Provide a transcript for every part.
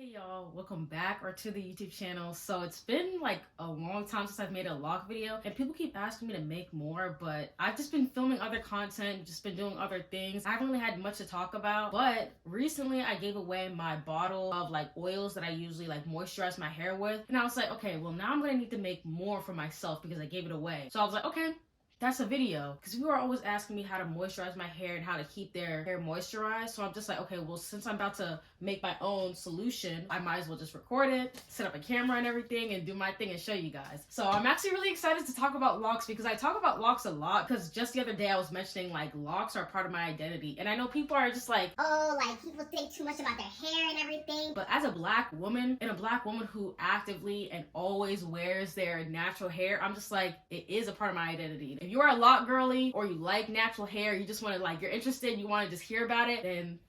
Hey y'all, welcome back or to the YouTube channel. So it's been like a long time since I've made a lock video and people keep asking me to make more, but I've just been filming other content, just been doing other things. I haven't really had much to talk about, but recently I gave away my bottle of like oils that I usually like moisturize my hair with, and I was like, okay, well now I'm gonna need to make more for myself because I gave it away. So I was like, okay, that's a video, because people are always asking me how to moisturize my hair and how to keep their hair moisturized. So I'm just like, okay, well, since I'm about to make my own solution, I might as well just record it, set up a camera and everything, and do my thing and show you guys. So I'm actually really excited to talk about locks because I talk about locks a lot, because just the other day I was mentioning like locks are part of my identity, and I know people are just like, oh, like people think too much about their hair and everything. But as a black woman, and a black woman who actively and always wears their natural hair, I'm just like, it is a part of my identity. If you are a lock girly or you like natural hair, you just want to like, you're interested, you want to just hear about it, then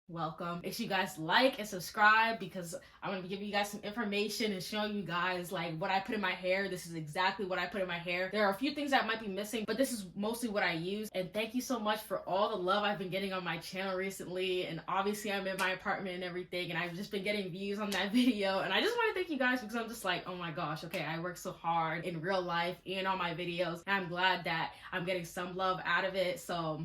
welcome. Make sure you guys like and subscribe because I'm going to be giving you guys some information and showing you guys like what I put in my hair. This is exactly what I put in my hair. There are a few things that might be missing, but this is mostly what I use. And thank you so much for all the love I've been getting on my channel recently. And obviously I'm in my apartment and everything, and I've just been getting views on that video. And I just want to thank you guys because I'm just like, oh my gosh, okay, I work so hard in real life and on my videos, and I'm glad that I'm getting some love out of it. So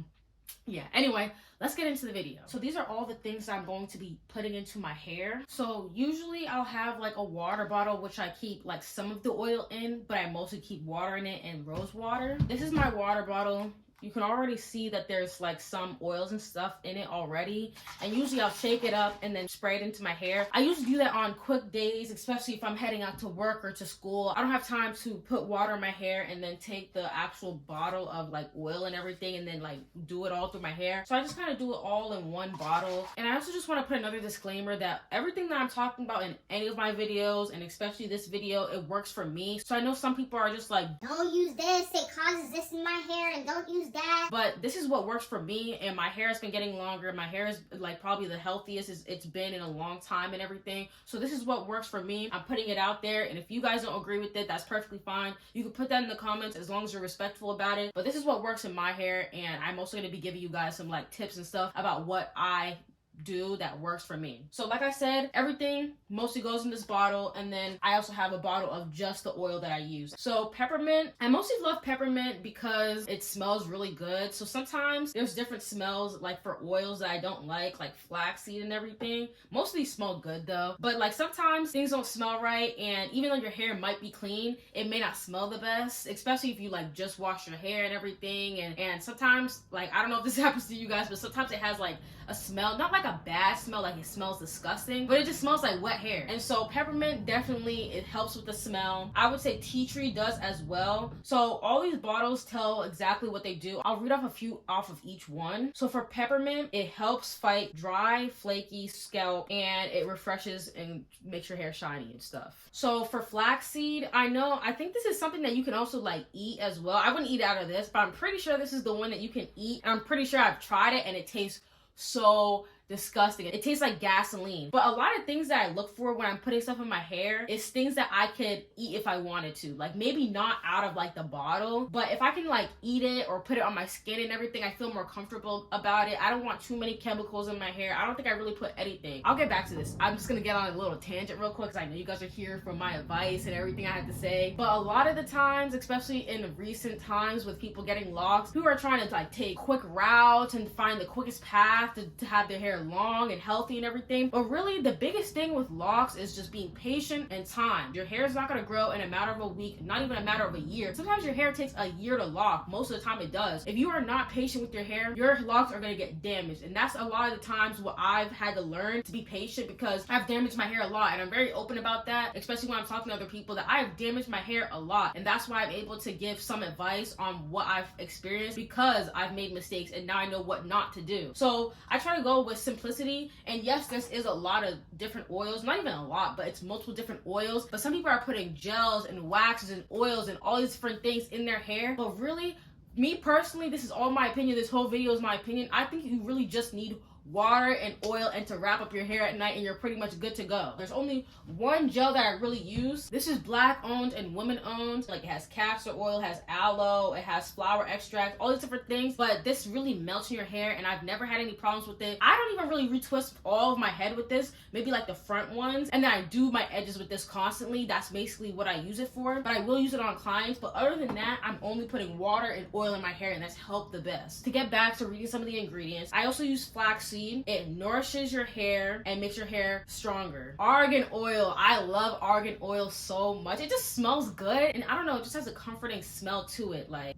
yeah, anyway, let's get into the video. So these are all the things I'm going to be putting into my hair. So usually I'll have like a water bottle which I keep like some of the oil in, but I mostly keep water in it and rose water. This is my water bottle. You can already see that there's like some oils and stuff in it already. And usually I'll shake it up and then spray it into my hair. I usually do that on quick days, especially if I'm heading out to work or to school. I don't have time to put water in my hair and then take the actual bottle of like oil and everything and then like do it all through my hair. So I just kind of do it all in one bottle. And I also just want to put another disclaimer that everything that I'm talking about in any of my videos, and especially this video, it works for me. So I know some people are just like, don't use this, it causes this in my hair, and don't use that. But this is what works for me, and my hair has been getting longer. My hair is like probably the healthiest it's been in a long time and everything. So this is what works for me. I'm putting it out there, and if you guys don't agree with it, that's perfectly fine. You can put that in the comments as long as you're respectful about it. But this is what works in my hair, and I'm also going to be giving you guys some like tips and stuff about what I do that works for me. So like I said, everything mostly goes in this bottle, and then I also have a bottle of just the oil that I use. So peppermint, I mostly love peppermint because it smells really good. So sometimes there's different smells like for oils that I don't like flaxseed and everything. Most of these smell good though, but like sometimes things don't smell right, and even though your hair might be clean, it may not smell the best, especially if you like just wash your hair and everything. And sometimes, like, I don't know if this happens to you guys, but sometimes it has like a smell, not like a bad smell, like it smells disgusting, but it just smells like wet hair. And so peppermint definitely, it helps with the smell. I would say tea tree does as well. So all these bottles tell exactly what they do. I'll read off a few off of each one. So for peppermint, it helps fight dry, flaky scalp, and it refreshes and makes your hair shiny and stuff. So for flaxseed, I think this is something that you can also like eat as well. I wouldn't eat out of this, but I'm pretty sure this is the one that you can eat. And I'm pretty sure I've tried it and it tastes so disgusting. It tastes like gasoline. But a lot of things that I look for when I'm putting stuff in my hair is things that I could eat if I wanted to. Like maybe not out of like the bottle, but if I can like eat it or put it on my skin and everything, I feel more comfortable about it. I don't want too many chemicals in my hair. I don't think I really put anything. I'll get back to this. I'm just gonna get on a little tangent real quick because I know you guys are here for my advice and everything I have to say. But a lot of the times, especially in recent times with people getting locks, people are trying to like take quick routes and find the quickest path to have their hair long and healthy and everything. But really the biggest thing with locks is just being patient and time. Your hair is not going to grow in a matter of a week, not even a matter of a year. Sometimes your hair takes a year to lock. Most of the time it does. If you are not patient with your hair, your locks are going to get damaged. And that's a lot of the times what I've had to learn, to be patient, because I've damaged my hair a lot, and I'm very open about that, especially when I'm talking to other people, that I have damaged my hair a lot. And that's why I'm able to give some advice on what I've experienced, because I've made mistakes and now I know what not to do. So I try to go with simplicity. And yes, this is a lot of different oils, not even a lot, but it's multiple different oils. But some people are putting gels and waxes and oils and all these different things in their hair. But really, me personally, this is all my opinion. This whole video is my opinion. I think you really just need water and oil and to wrap up your hair at night, and you're pretty much good to go. There's only one gel that I really use. This is black owned and women owned. Like, it has castor oil, it has aloe, it has flower extract, all these different things, but this really melts in your hair and I've never had any problems with it. I don't even really retwist all of my head with this, maybe like the front ones, and then I do my edges with this constantly. That's basically what I use it for, but I will use it on clients. But other than that, I'm only putting water and oil in my hair, and that's helped the best. To get back to reading some of the ingredients, I also use flaxseed. It nourishes your hair and makes your hair stronger. Argan oil, I love argan oil so much. It just smells good, and I don't know, it just has a comforting smell to it. Like,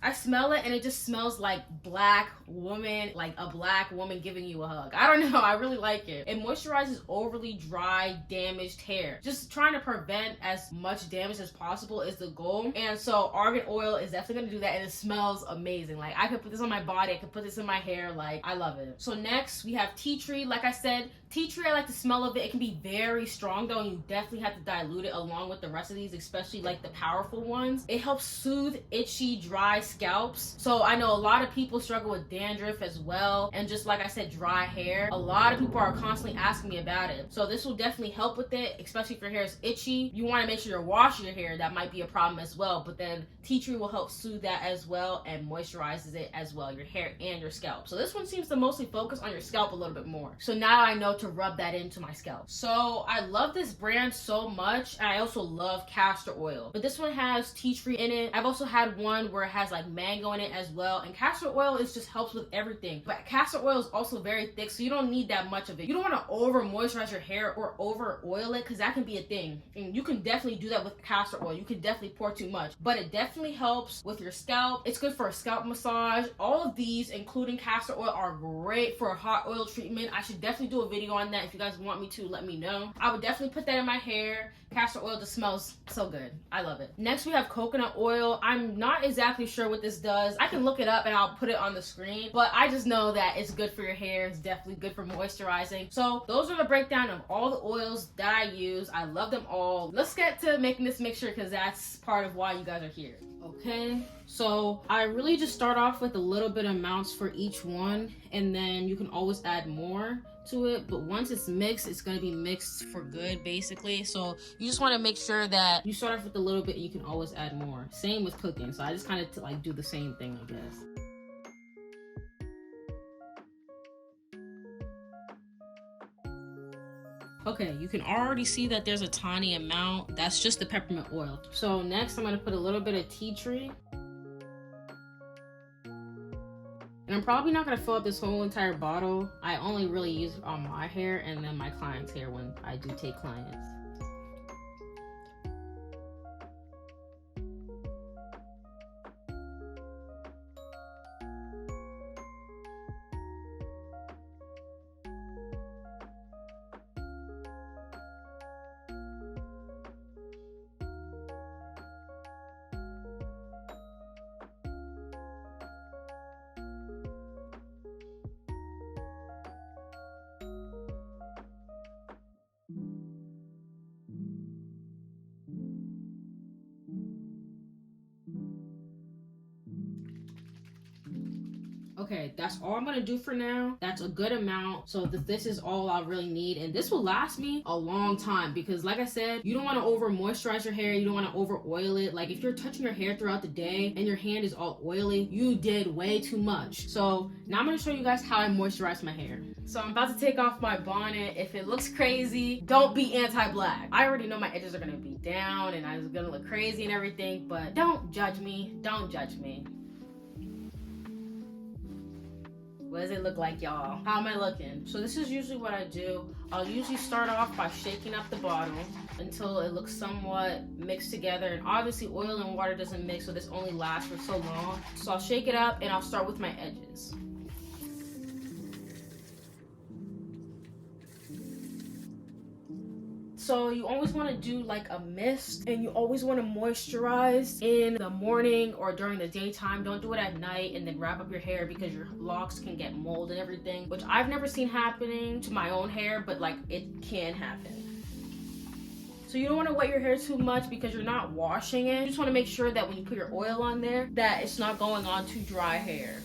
I smell it and it just smells like black woman, like a black woman giving you a hug. I don't know, I really like it. It moisturizes overly dry, damaged hair. Just trying to prevent as much damage as possible is the goal. And so argan oil is definitely gonna do that, and it smells amazing. Like, I could put this on my body, I could put this in my hair, like, I love it. So next we have tea tree. Like I said, tea tree, I like the smell of it. It can be very strong though, and you definitely have to dilute it along with the rest of these, especially like the powerful ones. It helps soothe itchy, dry scalps. So I know a lot of people struggle with dandruff as well, and just like I said, dry hair. A lot of people are constantly asking me about it. So this will definitely help with it, especially if your hair is itchy. You want to make sure you're washing your hair. That might be a problem as well, but then tea tree will help soothe that as well and moisturizes it as well, your hair and your scalp. So this one seems to mostly focus on your scalp a little bit more. So now I know to rub that into my scalp. So I love this brand so much, and I also love castor oil, but this one has tea tree in it. I've also had one where it has like mango in it as well, and castor oil is just helps with everything. But castor oil is also very thick, so you don't need that much of it. You don't want to over moisturize your hair or over oil it, because that can be a thing, and you can definitely do that with castor oil. You can definitely pour too much, but it definitely helps with your scalp. It's good for a scalp massage. All of these, including castor oil, are great for a hot oil treatment. I should definitely do a video on that. If you guys want me to, let me know. I would definitely put that in my hair. Castor oil just smells so good. I love it. Next we have coconut oil. I'm not exactly sure what this does. I can look it up and I'll put it on the screen, but I just know that it's good for your hair. It's definitely good for moisturizing. So those are the breakdown of all the oils that I use. I love them all. Let's get to making this mixture, because that's part of why you guys are here. Okay, so I really just start off with a little bit amounts for each one, and then you can always add more to it. But once it's mixed, it's going to be mixed for good, basically. So you just want to make sure that you start off with a little bit and you can always add more. Same with cooking. So I just kind of like do the same thing, I guess. Okay, you can already see that there's a tiny amount. That's just the peppermint oil. So next I'm going to put a little bit of tea tree. And I'm probably not going to fill up this whole entire bottle. I only really use it on my hair and then my client's hair when I do take clients. Okay, that's all I'm gonna do for now. That's a good amount. So this is all I really need, and this will last me a long time, because like I said, you don't want to over moisturize your hair. You don't want to over oil it. Like, if you're touching your hair throughout the day and your hand is all oily, you did way too much. So now I'm gonna show you guys how I moisturize my hair. So I'm about to take off my bonnet. If it looks crazy, don't be anti-black. I already know my edges are gonna be down and I'm gonna look crazy and everything, but don't judge me. Don't judge me. What does it look like, y'all? How am I looking? So this is usually what I do. I'll usually start off by shaking up the bottle until it looks somewhat mixed together. And obviously oil and water doesn't mix, so this only lasts for so long. So I'll shake it up and I'll start with my edges. So you always want to do like a mist, and you always want to moisturize in the morning or during the daytime. Don't do it at night and then wrap up your hair, because your locks can get mold and everything, which I've never seen happening to my own hair, but like it can happen. So you don't want to wet your hair too much because you're not washing it. You just want to make sure that when you put your oil on there that it's not going on too dry hair,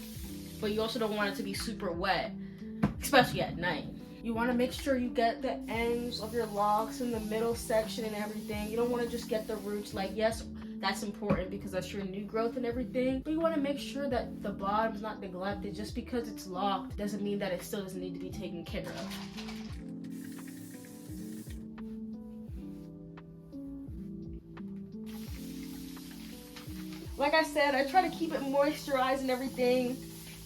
but you also don't want it to be super wet. especially at night. You want to make sure you get the ends of your locks in the middle section and everything. You don't want to just get the roots. Like, yes, that's important because that's your new growth and everything, but you want to make sure that the bottom's not neglected. Just because it's locked doesn't mean that it still doesn't need to be taken care of. Like I said, I try to keep it moisturized and everything.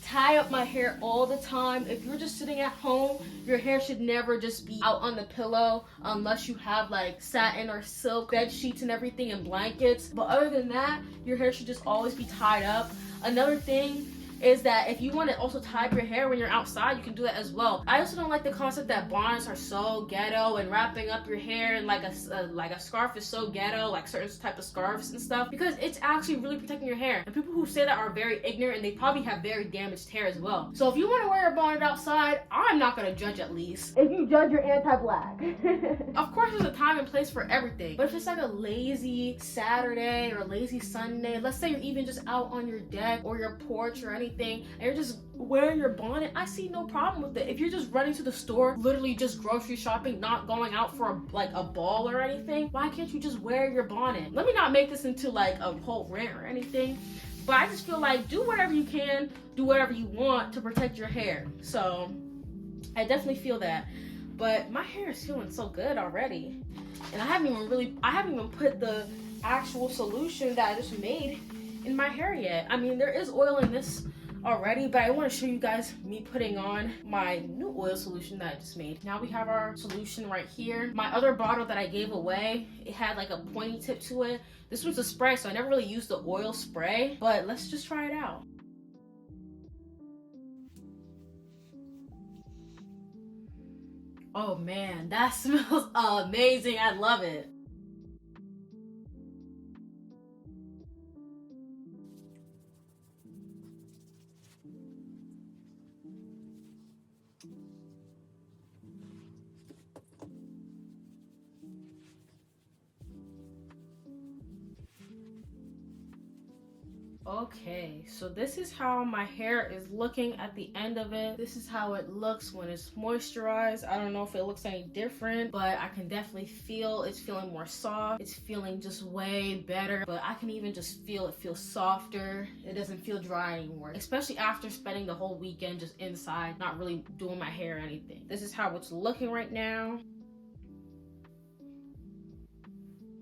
Tie up my hair all the time. If you're just sitting at home, your hair should never just be out on the pillow unless you have like satin or silk bed sheets and everything and blankets. But other than that, your hair should just always be tied up. Another thing is that if you want to also tie up your hair when you're outside, you can do that as well. I also don't like the concept that bonnets are so ghetto and wrapping up your hair in like a scarf is so ghetto, like certain type of scarves and stuff, because it's actually really protecting your hair. And people who say that are very ignorant, and they probably have very damaged hair as well. So if you want to wear a bonnet outside, I'm not gonna judge. At least if you judge, you're anti-black. Of course, there's a time and place for everything, but if it's like a lazy Saturday or a lazy Sunday, let's say you're even just out on your deck or your porch or anything, and you're just wearing your bonnet, I see no problem with it. If you're just running to the store, literally just grocery shopping, not going out for a ball or anything, why can't you just wear your bonnet? Let me not make this into like a whole rant or anything, but I just feel like do whatever you can, do whatever you want to protect your hair. So I definitely feel that. But my hair is feeling so good already, and I haven't even put the actual solution that I just made in my hair yet. I mean, there is oil in this already, but I want to show you guys me putting on my new oil solution that I just made. Now we have our solution right here. My other bottle that I gave away, it had like a pointy tip to it. This one's a spray, so I never really used the oil spray, but let's just try it out. Oh man, that smells amazing. I love it. Okay, so this is how my hair is looking at the end of it. This is how it looks when it's moisturized. I don't know if it looks any different, but I can definitely feel it's feeling more soft. It's feeling just way better, but I can even just feel it feels softer. It doesn't feel dry anymore, especially after spending the whole weekend just inside, not really doing my hair or anything. This is how it's looking right now.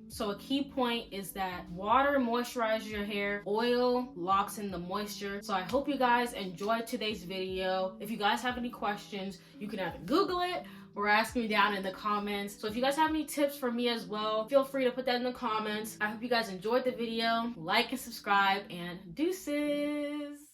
So a key point is that water moisturizes your hair, oil locks in the moisture. So I hope you guys enjoyed today's video. If you guys have any questions, you can either Google it or ask me down in the comments. So if you guys have any tips for me as well, feel free to put that in the comments. I hope you guys enjoyed the video. Like and subscribe, and deuces.